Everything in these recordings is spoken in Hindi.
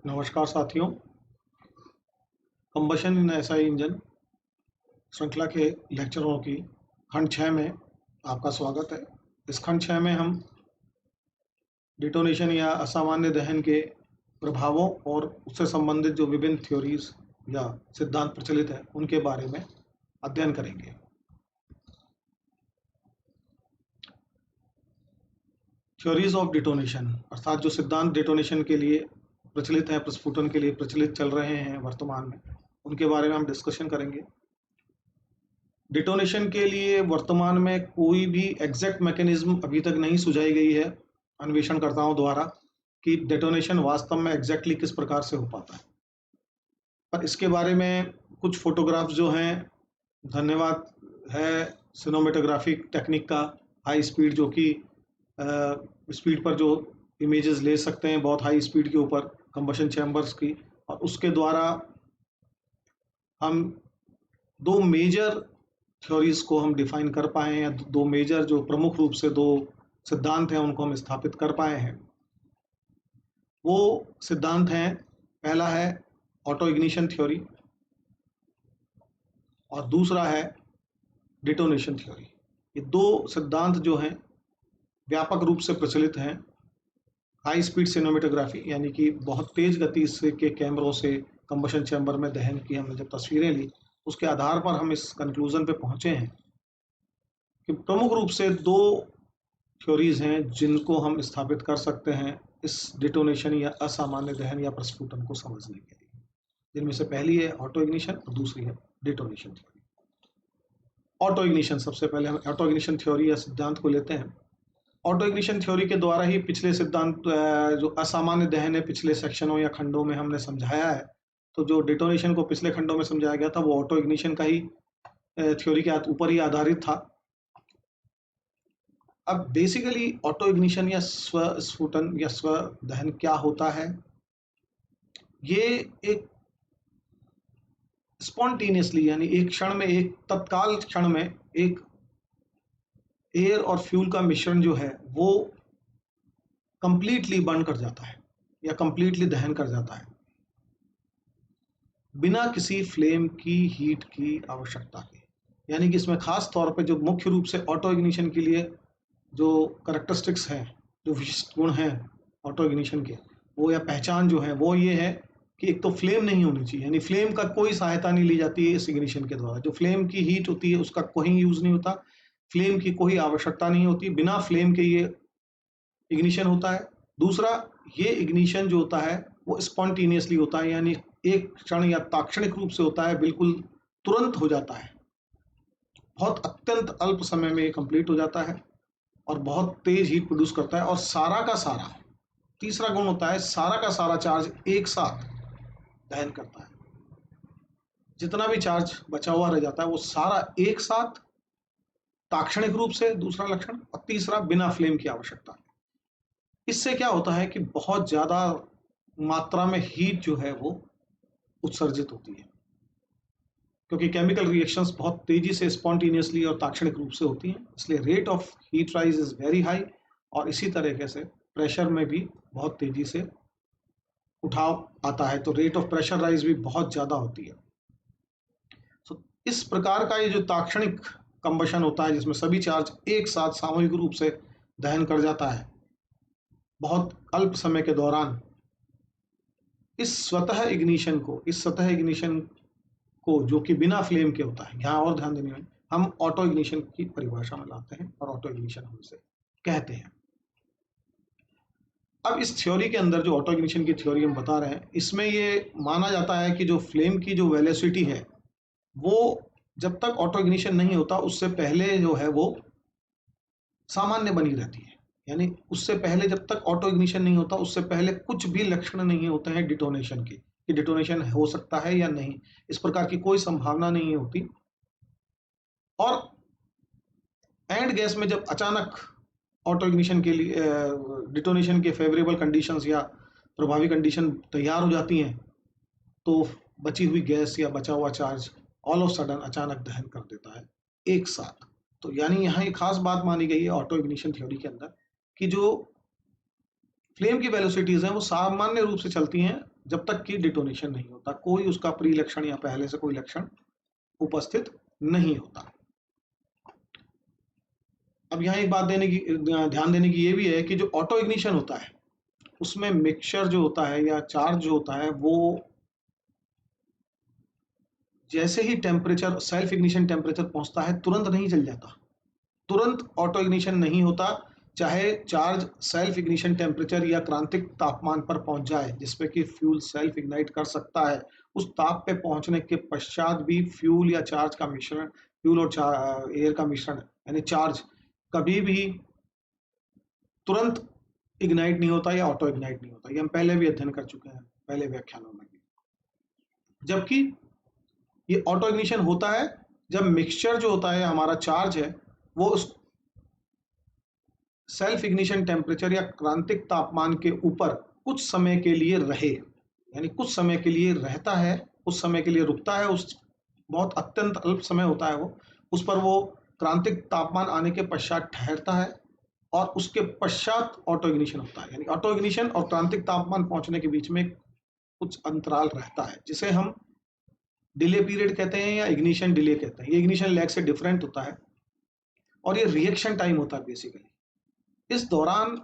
नमस्कार साथियों। कंबशन इन एसआई इंजन श्रृंखला के लेक्चरों की खंड 6 में आपका स्वागत है। इस खंड 6 में हम डिटोनेशन या असामान्य दहन के प्रभावों और उससे संबंधित जो विभिन्न थ्योरीज या सिद्धांत प्रचलित है उनके बारे में अध्ययन करेंगे। थ्योरीज ऑफ डिटोनेशन अर्थात जो सिद्धांत डिटोनेशन के लिए प्रचलित हैं, प्रस्फुटन के लिए प्रचलित चल रहे हैं वर्तमान में, उनके बारे में हम डिस्कशन करेंगे। डिटोनेशन के लिए वर्तमान में कोई भी एग्जैक्ट मैकेनिज्म अभी तक नहीं सुझाई गई है अन्वेषणकर्ताओं द्वारा कि डिटोनेशन वास्तव में एग्जैक्टली किस प्रकार से हो पाता है। पर इसके बारे में कुछ फोटोग्राफ्स जो हैं, धन्यवाद है सिनेमेटोग्राफिक टेक्निक का, हाई स्पीड, जो कि स्पीड पर जो इमेजेस ले सकते हैं बहुत हाई स्पीड के ऊपर कंबशन चैम्बर्स की, और उसके द्वारा हम दो मेजर थ्योरीज को हम डिफाइन कर पाए हैं, दो मेजर जो प्रमुख रूप से दो सिद्धांत हैं उनको हम स्थापित कर पाए हैं। वो सिद्धांत हैं, पहला है ऑटो इग्निशन थ्योरी और दूसरा है डिटोनेशन थ्योरी। ये दो सिद्धांत जो हैं व्यापक रूप से प्रचलित हैं। हाई स्पीड सिनेमेटोग्राफी यानी कि बहुत तेज गति से के कैमरों से कंबशन चैम्बर में दहन की हमने जब तस्वीरें ली, उसके आधार पर हम इस कंक्लूजन पे पहुंचे हैं कि प्रमुख रूप से दो थ्योरीज हैं जिनको हम स्थापित कर सकते हैं इस डिटोनेशन या असामान्य दहन या प्रस्फुटन को समझने के लिए, जिनमें से पहली है ऑटो इग्निशन और दूसरी है डिटोनेशन थ्योरी। ऑटो इग्निशन, सबसे पहले हम ऑटो इग्निशन थ्योरी या सिद्धांत को लेते हैं। ऑटो इग्निशन थ्योरी के द्वारा ही पिछले सिद्धांत जो असामान्य दहन है पिछले सेक्शनों या खंडों में हमने समझाया है। तो जो डिटोनेशन को पिछले खंडों में समझाया गया था वो ऑटो इग्निशन का ही थ्योरी के ऊपर ही आधारित था। अब बेसिकली ऑटो इग्निशन या स्वस्फुटन या स्व दहन क्या होता है? ये एक स्पॉन्टेनियसली यानी एक क्षण में, एक तत्काल क्षण में एक एयर और फ्यूल का मिश्रण जो है वो कंप्लीटली बर्न कर जाता है या कंप्लीटली दहन कर जाता है बिना किसी फ्लेम की हीट की आवश्यकता के। यानी कि इसमें खास तौर पे जो मुख्य रूप से ऑटो इग्निशन के लिए जो कैरेक्टरिस्टिक्स हैं, जो विशिष्ट गुण हैं ऑटो इग्निशन के, वो या पहचान जो है वो ये है कि एक तो फ्लेम नहीं होनी चाहिए, यानी फ्लेम का कोई सहायता नहीं ली जाती है इस इग्निशन के द्वारा। जो फ्लेम की हीट होती है उसका कोई यूज नहीं होता, फ्लेम की कोई आवश्यकता नहीं होती, बिना फ्लेम के ये इग्निशन होता है। दूसरा, ये इग्निशन जो होता है वो स्पॉन्टेनियसली होता है, यानी एक क्षण या ताक्षणिक रूप से होता है, बिल्कुल तुरंत हो जाता है, बहुत अत्यंत अल्प समय में कंप्लीट हो जाता है और बहुत तेज हीट प्रोड्यूस करता है। और सारा का सारा, तीसरा गुण होता है, सारा का सारा चार्ज एक साथ दहन करता है। जितना भी चार्ज बचा हुआ रह जाता है वो सारा एक साथ ताक्षणिक रूप से, दूसरा लक्षण, और तीसरा बिना फ्लेम की आवश्यकता। इससे क्या होता है कि बहुत ज्यादा मात्रा में हीट जो है वो उत्सर्जित होती है, क्योंकि केमिकल रिएक्शंस बहुत तेजी से स्पॉन्टेनियसली और ताक्षणिक रूप से होती हैं, इसलिए rate of heat rise is very high. और इसी तरीके से प्रेशर में भी बहुत तेजी से उठाव आता है, तो रेट ऑफ प्रेशर राइज भी बहुत ज्यादा होती है। तो इस प्रकार का ये जो ताक्षणिक कंबशन होता है जिसमें सभी चार्ज एक साथ सामूहिक रूप से दहन कर जाता है बहुत अल्प समय के दौरान, इस सतह इग्निशन को जो कि बिना फ्लेम के होता है, यहाँ और ध्यान देने में, हम ऑटो इग्निशन की परिभाषा में लाते हैं और ऑटो इग्निशन हम इसे कहते हैं। अब इस थ्योरी के अंदर जो ऑटो इग्निशन की थ्योरी हम बता रहे हैं, इसमें ये माना जाता है कि जो फ्लेम की जो वेलोसिटी है वो जब तक ऑटो इग्निशन नहीं होता उससे पहले जो है वो सामान्य बनी रहती है। यानी उससे पहले, जब तक ऑटो इग्निशन नहीं होता उससे पहले कुछ भी लक्षण नहीं होते हैं डिटोनेशन के, कि डिटोनेशन हो सकता है या नहीं, इस प्रकार की कोई संभावना नहीं होती। और एंड गैस में जब अचानक ऑटो इग्निशन के लिए डिटोनेशन के फेवरेबल कंडीशंस या प्रभावी कंडीशन तैयार हो जाती हैं, तो बची हुई गैस या बचा हुआ चार्ज ऑल ऑफ सडन अचानक दहन कर देता है एक साथ। तो यानी यहाँ एक खास बात मानी गई है ऑटो इग्निशन थ्योरी के अंदर कि जो फ्लेम की वेलोसिटीज हैं वो सामान्य रूप से चलती हैं जब तक कि डिटोनेशन नहीं होता, कोई उसका प्री लक्षण या पहले से कोई लक्षण उपस्थित नहीं होता। अब यहाँ एक बात ध्यान देने की ये भी है कि जो ऑटो इग्निशन होता है उसमें मिक्सचर जो होता है या चार्ज जो होता है वो जैसे ही टेम्परेचर सेल्फ इग्निशन टेम्परेचर पहुंचता है तुरंत नहीं जल जाता, तुरंत ऑटो इग्निशन नहीं होता, चाहे चार्ज सेल्फ इग्निशन टेम्परेचर या क्रांतिक तापमान पर पहुंच जाए जिसपे कि फ्यूल सेल्फ इग्नाइट कर सकता है। उस ताप पे पहुंचने के पश्चात भी फ्यूल या चार्ज का मिश्रण, फ्यूल और एयर का मिश्रण यानी चार्ज कभी भी तुरंत इग्नाइट नहीं होता या ऑटो इग्नाइट नहीं होता। ये हम पहले भी अध्ययन कर चुके हैं पहले व्याख्यानों में भी। जबकि ये ऑटो इग्निशन होता है जब मिक्सचर जो होता है हमारा चार्ज है वो उस सेल्फ इग्निशन टेम्परेचर या क्रांतिक तापमान के ऊपर कुछ समय के लिए रहे, यानी कुछ समय के लिए रहता है, उस समय के लिए रुकता है, उस बहुत अत्यंत अल्प समय होता है वो, उस पर वो क्रांतिक तापमान आने के पश्चात ठहरता है और उसके पश्चात ऑटो इग्निशन होता है। यानी ऑटो इग्निशन और क्रांतिक तापमान पहुंचने के बीच में कुछ अंतराल रहता है जिसे हम डिले पीरियड कहते हैं या इग्निशन डिले कहते हैं। ये इग्निशन लैग से डिफरेंट होता है और ये रिएक्शन टाइम होता है बेसिकली। इस दौरान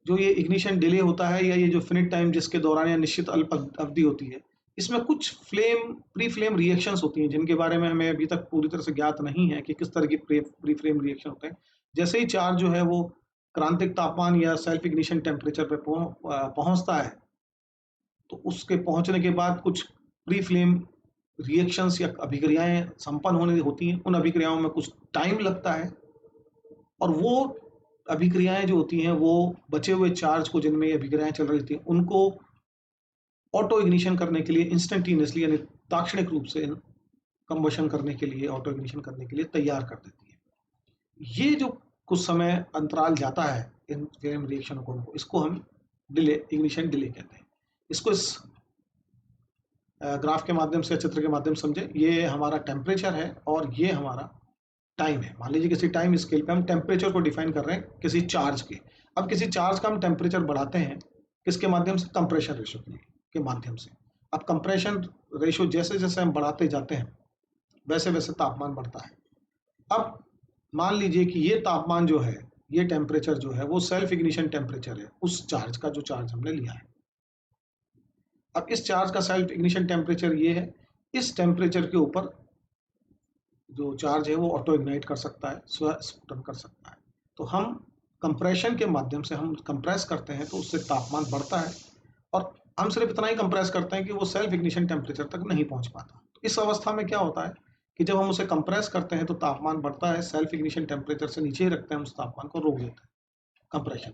जो ये इग्निशन डिले होता है या ये जो फिनिट टाइम जिसके दौरान या निश्चित अल्प अवधि होती है, इसमें कुछ प्री फ्लेम रिएक्शंस होती हैं जिनके बारे में हमें अभी तक पूरी तरह से ज्ञात नहीं है कि किस तरह की प्री फ्लेम रिएक्शन होते हैं। जैसे ही चार्ज जो है वो क्रांतिक तापमान या सेल्फ इग्निशन टेम्परेचर पे पहुंचता है तो उसके पहुंचने के बाद कुछ प्री फ्लेम रिएक्शंस या अभिक्रियाएं संपन्न होने होती हैं। उन अभिक्रियाओं में कुछ टाइम लगता है और वो अभिक्रियाएं जो होती हैं वो बचे हुए चार्ज को, जिनमें ये अभिक्रियाएं चल रही थी, उनको ऑटो इग्निशन करने के लिए इंस्टेंटेनियसली यानी ताक्षणिक रूप से कंबशन करने के लिए, ऑटो इग्निशन करने के लिए तैयार कर देती है। ये जो कुछ समय अंतराल जाता है इन फ्लेम रिएक्शन को, इसको हम इग्निशन डिले कहते हैं। इसको इस ग्राफ के माध्यम से, चित्र के माध्यम से समझे। ये हमारा टेम्परेचर है और ये हमारा टाइम है। मान लीजिए किसी टाइम स्केल पे हम टेम्परेचर को डिफाइन कर रहे हैं किसी चार्ज के। अब किसी चार्ज का हम टेम्परेचर बढ़ाते हैं किसके माध्यम से? कंप्रेशन रेशो के माध्यम से। अब कंप्रेशन रेशो जैसे जैसे हम बढ़ाते जाते हैं वैसे वैसे तापमान बढ़ता है। अब मान लीजिए कि ये तापमान जो है, ये टेम्परेचर जो है वो सेल्फ इग्निशन टेम्परेचर है उस चार्ज का जो चार्ज हमने लिया है। अब इस चार्ज का सेल्फ इग्निशन टेम्परेचर ये है। इस टेम्परेचर के ऊपर जो चार्ज है वो ऑटो इग्नाइट कर सकता है, स्व स्फुटन कर सकता है। तो हम कंप्रेशन के माध्यम से हम कंप्रेस करते हैं तो उससे तापमान बढ़ता है और हम सिर्फ इतना ही कंप्रेस करते हैं कि वो सेल्फ इग्निशन टेम्परेचर तक नहीं पहुंच पाता। तो इस अवस्था में क्या होता है कि जब हम उसे कंप्रेस करते हैं तो तापमान बढ़ता है, सेल्फ इग्निशन टेम्परेचर से नीचे ही रखते हैं, उस तापमान को रोक देते हैं कंप्रेशन।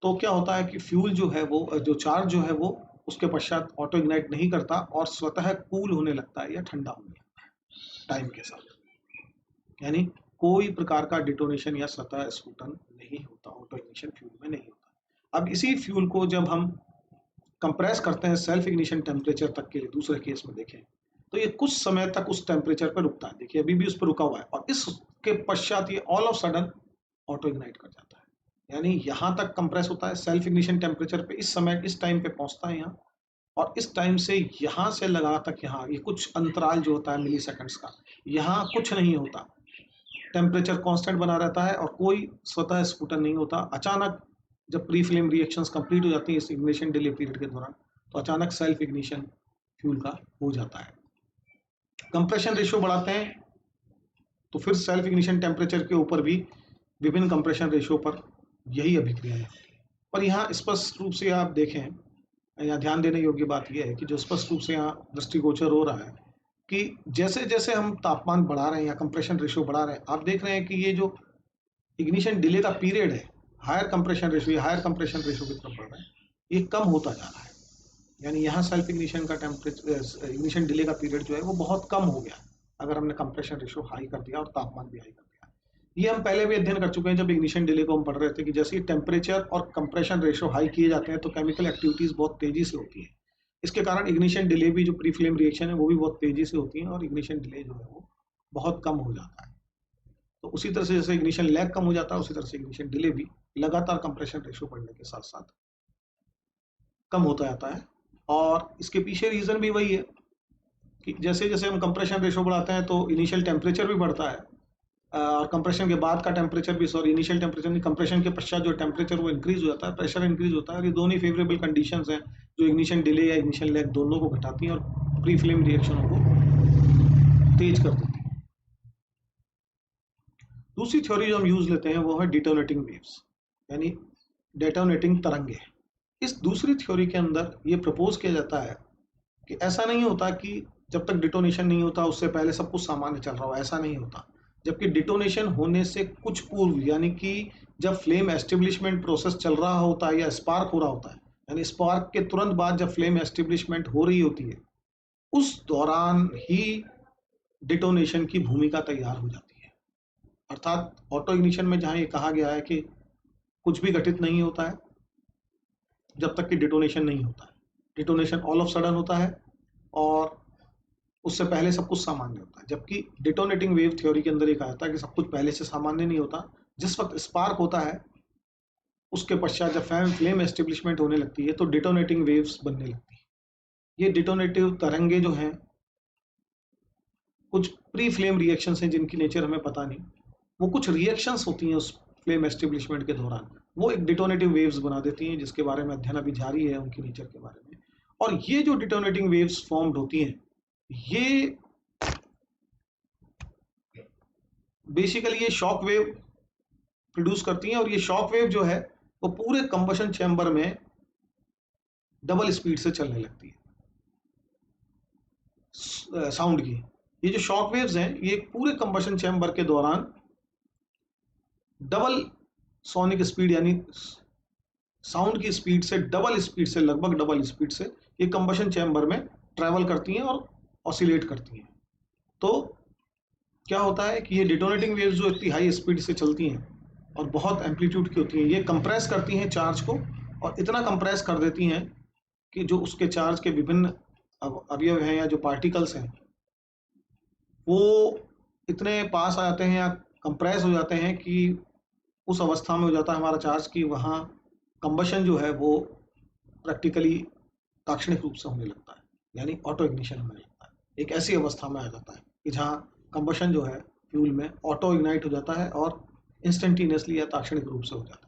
तो क्या होता है कि फ्यूल जो है वो, जो चार्ज जो है वो उसके पश्चात ऑटो इग्नाइट नहीं करता और स्वतः कूल होने लगता है या ठंडा होने लगता है टाइम के साथ। यानी कोई प्रकार का डिटोनेशन या स्वतः स्फुटन नहीं होता, ऑटो इग्निशन फ्यूल में नहीं होता। अब इसी फ्यूल को जब हम कंप्रेस करते हैं सेल्फ इग्निशन टेम्परेचर तक के लिए, दूसरे केस में देखें तो ये कुछ समय तक उस टेम्परेचर पर रुकता है। देखिए अभी भी उस पर रुका हुआ है और इसके पश्चात ये all of sudden auto ignite कर जाता है। यानी यहाँ तक कंप्रेस होता है सेल्फ इग्निशन टेम्परेचर पे, इस समय इस टाइम पे पहुंचता है यहाँ, और इस टाइम से यहाँ से लगा तक यहाँ ये कुछ अंतराल जो होता है मिली सेकेंड्स का, यहाँ कुछ नहीं होता, टेम्परेचर कांस्टेंट बना रहता है और कोई स्वतः स्फुटन नहीं होता। अचानक जब प्री फ्लेम रिएक्शंस कंप्लीट हो जाती हैं इस इग्निशन डिले पीरियड के दौरान, तो अचानक सेल्फ इग्निशन फ्यूल का हो जाता है। कंप्रेशन रेशियो बढ़ाते हैं तो फिर सेल्फ इग्निशन टेम्परेचर के ऊपर भी विभिन्न कंप्रेशन रेशियो पर यही अभिक्रिया है। पर यहाँ स्पष्ट रूप से आप देखें, यहाँ ध्यान देने योग्य बात यह है कि जो स्पष्ट रूप से यहाँ दृष्टिगोचर हो रहा है कि जैसे जैसे हम तापमान बढ़ा रहे हैं या कंप्रेशन रेशियो बढ़ा रहे हैं, आप देख रहे हैं कि ये जो इग्निशन डिले का पीरियड है, हायर कंप्रेशन रेशियो की तरफ बढ़ रहा है, ये कम होता जा रहा है। यानी यहाँ सेल्फ इग्निशन का टेम्परेचर, इग्निशन डिले का पीरियड जो है वो बहुत कम हो गया अगर हमने कंप्रेशन रेशियो हाई कर दिया और तापमान भी हाई कर दिया। ये हम पहले भी अध्ययन कर चुके हैं जब इग्निशन डिले को हम पढ़ रहे थे कि जैसे ही टेम्परेचर और कंप्रेशन रेशियो हाई किए जाते हैं तो केमिकल एक्टिविटीज बहुत तेजी से होती है। इसके कारण इग्निशन डिले भी, जो प्री फ्लेम रिएक्शन है वो भी बहुत तेजी से होती है और इग्निशन डिले जो है वो बहुत कम हो जाता है। तो उसी तरह से जैसे इग्निशन लैग कम हो जाता है उसी तरह से इग्निशन डिले भी लगातार कंप्रेशन रेशियो बढ़ने के साथ साथ कम होता जाता है। और इसके पीछे रीज़न भी वही है कि जैसे जैसे हम कंप्रेशन रेशो बढ़ाते हैं तो इनिशियल टेम्परेचर भी बढ़ता है, और कंप्रेशन के बाद का टेम्परेचर भी, सॉरी इनिशियल टेम्परेचर नहीं, कंप्रेशन के पश्चात जो टेम्परेचर वो इंक्रीज हो जाता है, प्रेशर इंक्रीज होता है, और ये दोनों ही फेवरेबल कंडीशंस हैं जो इग्निशन डिले या इग्निशन लैग दोनों को घटाती हैं और प्री फ्लेम रिएक्शनों को तेज कर देती है। दूसरी थ्योरी जो हम यूज लेते हैं वो है डिटोनेटिंग वेव्स, यानी डेटोनेटिंग तरंगे। इस दूसरी थ्योरी के अंदर ये प्रपोज किया जाता है कि ऐसा नहीं होता कि जब तक डिटोनेशन नहीं होता उससे पहले सब कुछ सामान्य चल रहा हो, ऐसा नहीं होता। जबकि डिटोनेशन होने से कुछ पूर्व, यानी कि जब फ्लेम एस्टेब्लिशमेंट प्रोसेस चल रहा होता है या स्पार्क हो रहा होता है, यानी स्पार्क के तुरंत बाद जब फ्लेम एस्टेब्लिशमेंट हो रही होती है, उस दौरान ही डिटोनेशन की भूमिका तैयार हो जाती है। अर्थात ऑटो इग्निशन में जहां ये कहा गया है कि कुछ भी घटित नहीं होता है जब तक कि डिटोनेशन नहीं होता है, डिटोनेशन ऑल ऑफ सडन होता है और उससे पहले सब कुछ सामान्य होता है। जबकि डिटोनेटिंग वेव थ्योरी के अंदर ये कहा जाता है कि सब कुछ पहले से सामान्य नहीं होता, जिस वक्त स्पार्क होता है उसके पश्चात जब फ्लेम एस्टेब्लिशमेंट होने लगती है तो डिटोनेटिंग वेव्स बनने लगती है। ये डिटोनेटिव तरंगे जो हैं कुछ प्री फ्लेम रिएक्शंस हैं जिनकी नेचर हमें पता नहीं, वो कुछ रिएक्शंस होती हैं उस फ्लेम एस्टेब्लिशमेंट के दौरान, वो एक डिटोनेटिव वेव्स बना देती हैं, जिसके बारे में अध्ययन अभी जारी है उनकी नेचर के बारे में। और ये जो डिटोनेटिंग वेव्स फॉर्म्ड होती हैं, ये बेसिकली ये शॉक वेव प्रोड्यूस करती हैं, और ये शॉक वेव जो है वो पूरे कंबशन चैम्बर में डबल स्पीड से चलने लगती है साउंड की। ये जो शॉक वेव्स हैं ये पूरे कंबशन चैम्बर के दौरान डबल सोनिक स्पीड, यानी साउंड की स्पीड से डबल स्पीड से, लगभग डबल स्पीड से ये कंबशन चैम्बर में ट्रैवल करती हैं और ऑसिलेट करती हैं। तो क्या होता है कि ये डिटोनेटिंग वेव्स जो इतनी हाई स्पीड से चलती हैं और बहुत एम्पलीट्यूड की होती हैं, ये कंप्रेस करती हैं चार्ज को, और इतना कंप्रेस कर देती हैं कि जो उसके चार्ज के विभिन्न अवयव हैं या जो पार्टिकल्स हैं वो इतने पास आ जाते हैं या कंप्रेस हो जाते हैं कि उस अवस्था में हो जाता है हमारा चार्ज कि वहाँ कंबशन जो है वो प्रैक्टिकली ताक्षणिक रूप से होने लगता है, यानी ऑटो इग्निशन होने लगता है। एक ऐसी अवस्था में आ जाता है कि जहाँ कंबशन जो है फ्यूल में ऑटो इग्नाइट हो जाता है और इंस्टेंटेनियसली या ताक्षणिक रूप से हो जाता है।